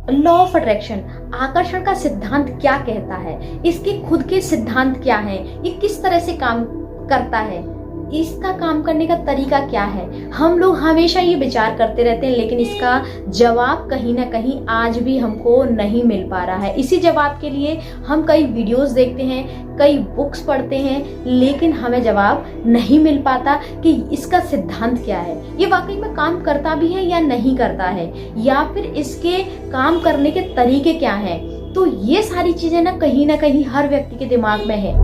Law of attraction, आकर्षण का सिद्धांत क्या कहता है, इसके खुद के सिद्धांत क्या है, ये किस तरह से काम करता है, इसका काम करने का तरीका क्या है। हम लोग हमेशा ये विचार करते रहते हैं, लेकिन इसका जवाब कहीं ना कहीं आज भी हमको नहीं मिल पा रहा है। इसी जवाब के लिए हम कई वीडियोस देखते हैं, कई बुक्स पढ़ते हैं, लेकिन हमें जवाब नहीं मिल पाता कि इसका सिद्धांत क्या है, ये वाकई में काम करता भी है या नहीं करता है, या फिर इसके काम करने के तरीके क्या हैं। तो ये सारी चीजें ना कहीं हर व्यक्ति के दिमाग में है।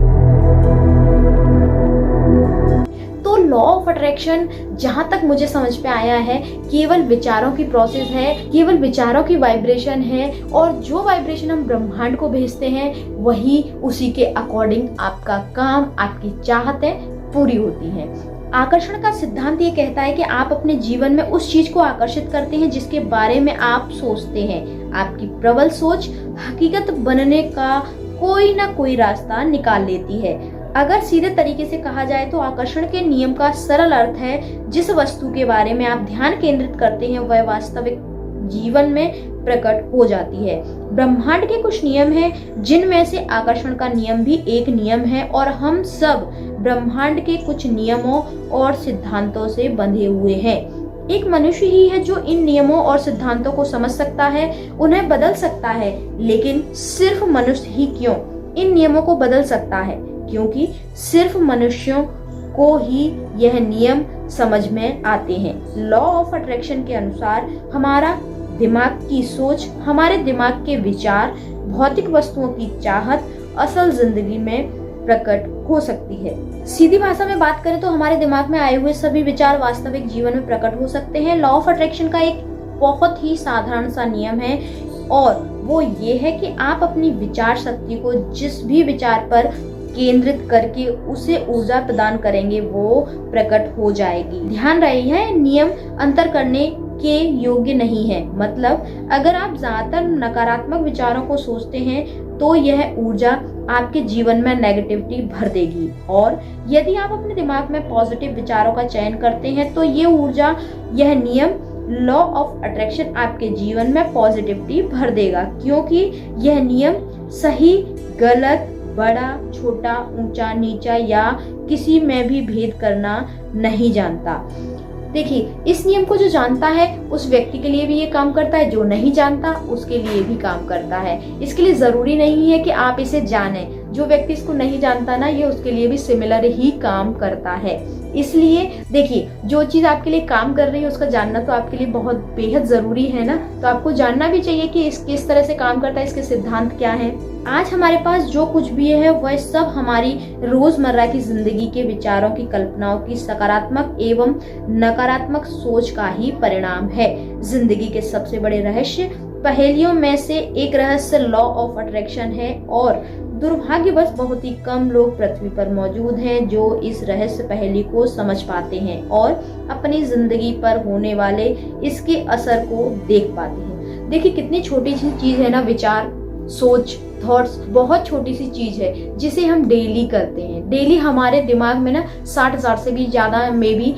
तो लॉ ऑफ अट्रैक्शन जहां तक मुझे समझ पे आया है, केवल विचारों की प्रोसेस है, केवल विचारों की वाइब्रेशन है, और जो वाइब्रेशन हम ब्रह्मांड को भेजते हैं वही उसी के अकॉर्डिंग आपका काम, आपकी चाहतें पूरी होती हैं। आकर्षण का सिद्धांत ये कहता है कि आप अपने जीवन में उस चीज को आकर्षित करते हैं जिसके बारे में आप सोचते हैं। आपकी प्रबल सोच हकीकत बनने का कोई ना कोई रास्ता निकाल लेती है। अगर सीधे तरीके से कहा जाए तो आकर्षण के नियम का सरल अर्थ है, जिस वस्तु के बारे में आप ध्यान केंद्रित करते हैं वह वास्तविक जीवन में प्रकट हो जाती है। ब्रह्मांड के कुछ नियम हैं, जिनमें से आकर्षण का नियम भी एक नियम है, और हम सब ब्रह्मांड के कुछ नियमों और सिद्धांतों से बंधे हुए हैं। एक मनुष्य ही है जो इन नियमों और सिद्धांतों को समझ सकता है, उन्हें बदल सकता है। लेकिन सिर्फ मनुष्य ही क्यों इन नियमों को बदल सकता है? क्योंकि सिर्फ मनुष्यों को ही यह नियम समझ में आते हैं। लॉ ऑफ अट्रैक्शन के अनुसार हमारा दिमाग की सोच, हमारे दिमाग के विचार, भौतिक वस्तुओं की चाहत असल जिंदगी में प्रकट हो सकती है। सीधी भाषा में बात करें तो हमारे दिमाग में आए हुए सभी विचार वास्तविक जीवन में प्रकट हो सकते हैं। लॉ ऑफ अट्रैक्शन का एक बहुत ही साधारण सा नियम है, और वो ये है कि आप अपनी विचार शक्ति को जिस भी विचार पर केंद्रित करके उसे ऊर्जा प्रदान करेंगे वो प्रकट हो जाएगी। ध्यान रहे, यह नियम अंतर करने के योग्य नहीं है। मतलब अगर आप ज्यादातर नकारात्मक विचारों को सोचते हैं तो यह ऊर्जा आपके जीवन में नेगेटिविटी भर देगी, और यदि आप अपने दिमाग में पॉजिटिव विचारों का चयन करते हैं तो ये ऊर्जा, यह नियम लॉ ऑफ अट्रैक्शन आपके जीवन में पॉजिटिविटी भर देगा, क्योंकि यह नियम सही गलत, बड़ा छोटा, ऊंचा नीचा या किसी में भी भेद करना नहीं जानता। देखिए, इस नियम को जो जानता है उस व्यक्ति के लिए भी ये काम करता है, जो नहीं जानता उसके लिए भी काम करता है। इसके लिए जरूरी नहीं है कि आप इसे जानें, जो व्यक्ति इसको नहीं जानता ना, ये उसके लिए भी सिमिलर ही काम करता है। इसलिए देखिए, जो चीज आपके लिए काम कर रही है उसका जानना तो आपके लिए बहुत बेहद जरूरी है ना, तो आपको जानना भी चाहिए कि इस किस तरह से काम करता है, इसके सिद्धांत क्या है। आज हमारे पास जो कुछ भी है वह सब हमारी रोजमर्रा की जिंदगी के विचारों की, कल्पनाओं की सकारात्मक एवं नकारात्मक सोच का ही परिणाम है। जिंदगी के सबसे बड़े रहस्य पहेलियों में से एक रहस्य लॉ ऑफ अट्रैक्शन है, और दुर्भाग्यवश बहुत ही कम लोग पृथ्वी पर मौजूद हैं जो इस रहस्य पहेली को समझ पाते हैं और अपनी जिंदगी पर होने वाले इसके असर को देख पाते हैं। देखिए, कितनी छोटी सी चीज है ना, विचार, सोच, थॉट्स, बहुत छोटी सी चीज है जिसे हम डेली करते हैं। डेली हमारे दिमाग में ना 60,000 से भी ज्यादा मे बी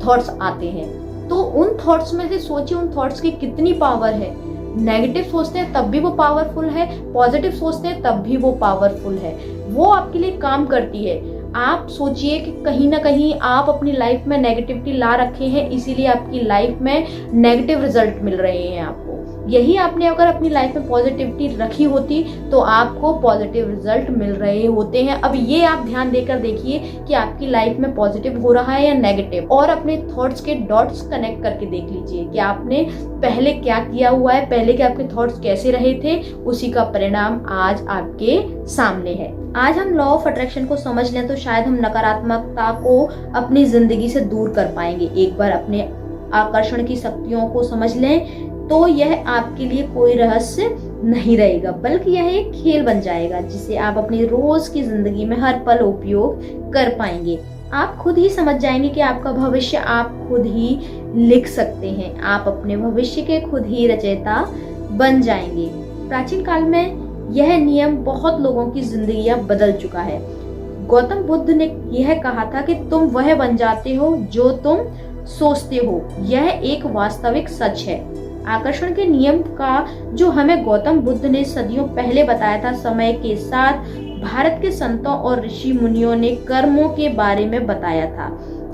थॉट्स आते हैं। तो उन थॉट्स में से सोचिए, उन थॉट्स की कितनी पावर है। नेगेटिव सोचते हैं तब भी वो पावरफुल है, पॉजिटिव सोचते हैं तब भी वो पावरफुल है, वो आपके लिए काम करती है। आप सोचिए कि कहीं ना कहीं आप अपनी लाइफ में नेगेटिविटी ला रखे हैं, इसीलिए आपकी लाइफ में नेगेटिव रिजल्ट मिल रहे हैं आपको। यही आपने अगर अपनी लाइफ में पॉजिटिविटी रखी होती तो आपको पॉजिटिव रिजल्ट मिल रहे होते हैं। अब ये आप ध्यान देकर देखिए कि आपकी लाइफ में पॉजिटिव हो रहा है या नेगेटिव, और अपने थॉट्स के डॉट्स कनेक्ट करके देख लीजिए कि आपने पहले क्या किया हुआ है, पहले के आपके थॉट्स कैसे रहे थे, उसी का परिणाम आज आपके सामने है। आज हम लॉ ऑफ अट्रैक्शन को समझ लें तो शायद हम नकारात्मकता को अपनी जिंदगी से दूर कर पाएंगे। एक बार अपने आकर्षण की शक्तियों को समझ लें तो यह आपके लिए कोई रहस्य नहीं रहेगा, बल्कि यह एक खेल बन जाएगा जिसे आप अपनी रोज की जिंदगी में हर पल उपयोग कर पाएंगे। आप खुद ही समझ जाएंगे कि आपका भविष्य आप खुद ही लिख सकते हैं। आप अपने भविष्य के खुद ही रचयिता बन जाएंगे। प्राचीन काल में यह नियम बहुत लोगों की जिंदगियां बदल चुका है। गौतम बुद्ध ने यह कहा था कि तुम वह बन जाते हो जो तुम सोचते हो। यह एक वास्तविक सच है। आकर्षण के नियम का जो हमें गौतम बुद्ध ने सदियों पहले बताया था, समय के साथ भारत के संतों और ऋषि मुनियों ने कर्मों के बारे में बताया था।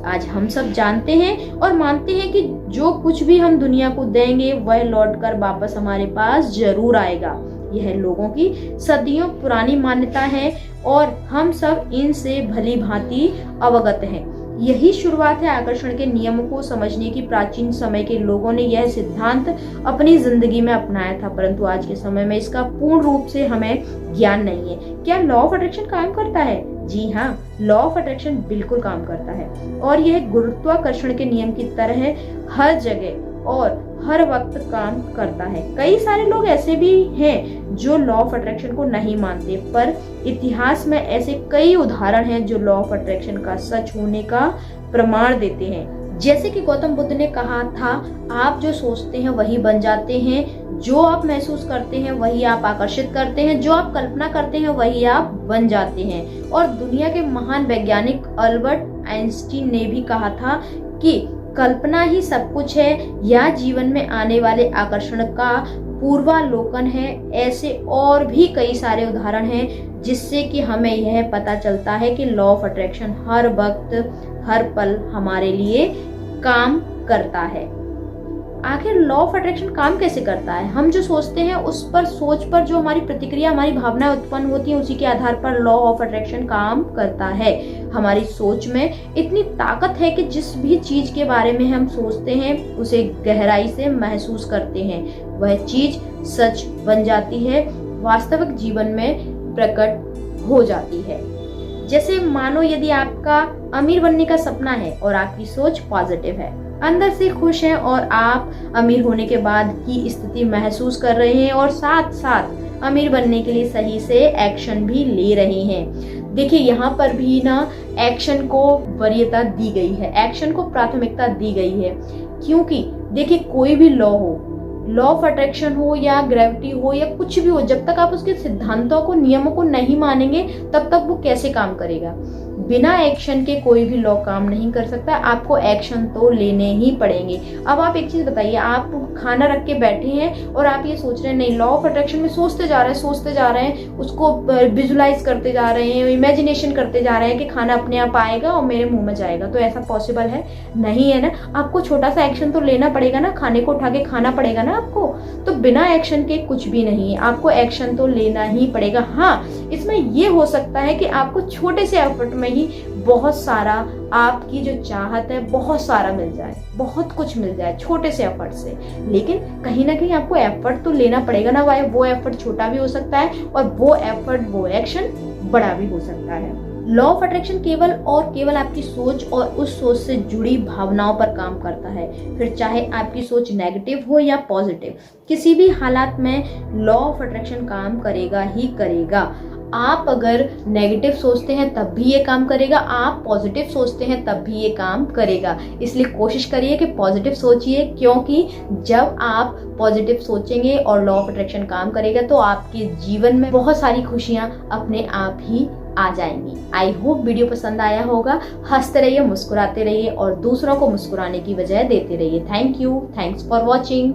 आज हम सब जानते हैं और मानते हैं कि जो कुछ भी हम दुनिया को देंगे वह लौटकर वापस हमारे पास जरूर आएगा। यह लोगों की सदियों पुरानी मान्यता है और हम सब इनसे भली भांति अवगत हैं। यही शुरुआत है आकर्षण के नियमों को समझने की। प्राचीन समय के लोगों ने यह सिद्धांत अपनी जिंदगी में अपनाया था, परंतु आज के समय में इसका पूर्ण रूप से हमें ज्ञान नहीं है। क्या लॉ ऑफ अट्रैक्शन काम करता है? जी हाँ, लॉ ऑफ अट्रैक्शन बिल्कुल काम करता है और यह गुरुत्वाकर्षण के नियम की तरह हर जगह और हर वक्त काम करता है। कई सारे लोग ऐसे भी हैं जो लॉ ऑफ अट्रैक्शन को नहीं मानते, पर इतिहास में ऐसे कई उदाहरण हैं जो लॉ ऑफ अट्रैक्शन का सच होने का प्रमाण देते हैं। जैसे कि गौतम बुद्ध ने कहा था, आप जो सोचते हैं वही बन जाते हैं, जो आप महसूस करते हैं वही आप आकर्षित करते हैं, जो आप कल्पना करते हैं वही आप बन जाते हैं। और दुनिया के महान वैज्ञानिक अल्बर्ट आइंस्टीन ने भी कहा था कि कल्पना ही सब कुछ है या जीवन में आने वाले आकर्षण का पूर्वालोकन है। ऐसे और भी कई सारे उदाहरण हैं जिससे कि हमें यह पता चलता है कि लॉ ऑफ अट्रैक्शन हर वक्त हर पल हमारे लिए काम करता है। आखिर लॉ ऑफ अट्रैक्शन काम कैसे करता है? हम जो सोचते हैं उस पर, सोच पर जो हमारी प्रतिक्रिया, हमारी भावनाएं उत्पन्न होती हैं, उसी के आधार पर लॉ ऑफ अट्रैक्शन काम करता है। हमारी सोच में इतनी ताकत है कि जिस भी चीज के बारे में हम सोचते हैं उसे गहराई से महसूस करते हैं, वह चीज सच बन जाती है, वास्तविक जीवन में प्रकट हो जाती है। जैसे मानो यदि आपका अमीर बनने का सपना है और आपकी सोच पॉजिटिव है, अंदर से खुश हैं और आप अमीर होने के बाद की स्थिति महसूस कर रहे हैं और साथ साथ अमीर बनने के लिए सही से एक्शन भी ले रहे हैं। देखिए, यहाँ पर भी ना एक्शन को वरीयता दी गई है, एक्शन को प्राथमिकता दी गई है, क्योंकि देखिए कोई भी लॉ हो, लॉ ऑफ अट्रैक्शन हो या ग्रेविटी हो या कुछ भी हो, जब तक आप उसके सिद्धांतों को, नियमों को नहीं मानेंगे तब तक वो कैसे काम करेगा। बिना एक्शन के कोई भी लॉ काम नहीं कर सकता, आपको एक्शन तो लेने ही पड़ेंगे। अब आप एक चीज बताइए, आप खाना रख के बैठे हैं और आप ये सोच रहे हैं, नहीं, लॉ ऑफ अट्रैक्शन में सोचते जा रहे हैं, उसको विजुलाइज करते जा रहे हैं, इमेजिनेशन करते जा रहे हैं कि खाना अपने आप आएगा और मेरे मुंह में जाएगा। तो ऐसा पॉसिबल है? नहीं है ना। आपको छोटा सा एक्शन तो लेना पड़ेगा ना, खाने को उठा के खाना पड़ेगा ना आपको। तो बिना एक्शन के कुछ भी नहीं है, आपको एक्शन तो लेना ही पड़ेगा। हाँ, इसमें ये हो सकता है कि आपको छोटे से एफर्ट में ही बहुत सारा, आपकी जो चाहत है बहुत सारा मिल जाए, बहुत कुछ मिल जाए छोटे से एफर्ट से, लेकिन कहीं ना कहीं आपको एफर्ट तो लेना पड़ेगा ना भाई। वो एफर्ट छोटा भी हो सकता है और वो एफर्ट, वो एक्शन बड़ा भी हो सकता है। लॉ ऑफ अट्रैक्शन केवल और केवल आपकी सोच और उस सोच से जुड़ी भावनाओं पर काम करता है, फिर चाहे आपकी सोच नेगेटिव हो या पॉजिटिव, किसी भी हालात में लॉ ऑफ अट्रैक्शन काम करेगा ही करेगा। आप अगर नेगेटिव सोचते हैं तब भी ये काम करेगा, आप पॉजिटिव सोचते हैं तब भी ये काम करेगा। इसलिए कोशिश करिए कि पॉजिटिव सोचिए, क्योंकि जब आप पॉजिटिव सोचेंगे और लॉ ऑफ अट्रैक्शन काम करेगा तो आपके जीवन में बहुत सारी खुशियां अपने आप ही आ जाएंगी। आई होप वीडियो पसंद आया होगा। हंसते रहिए, मुस्कुराते रहिए और दूसरों को मुस्कुराने की वजह देते रहिए। Thank you, thanks for watching.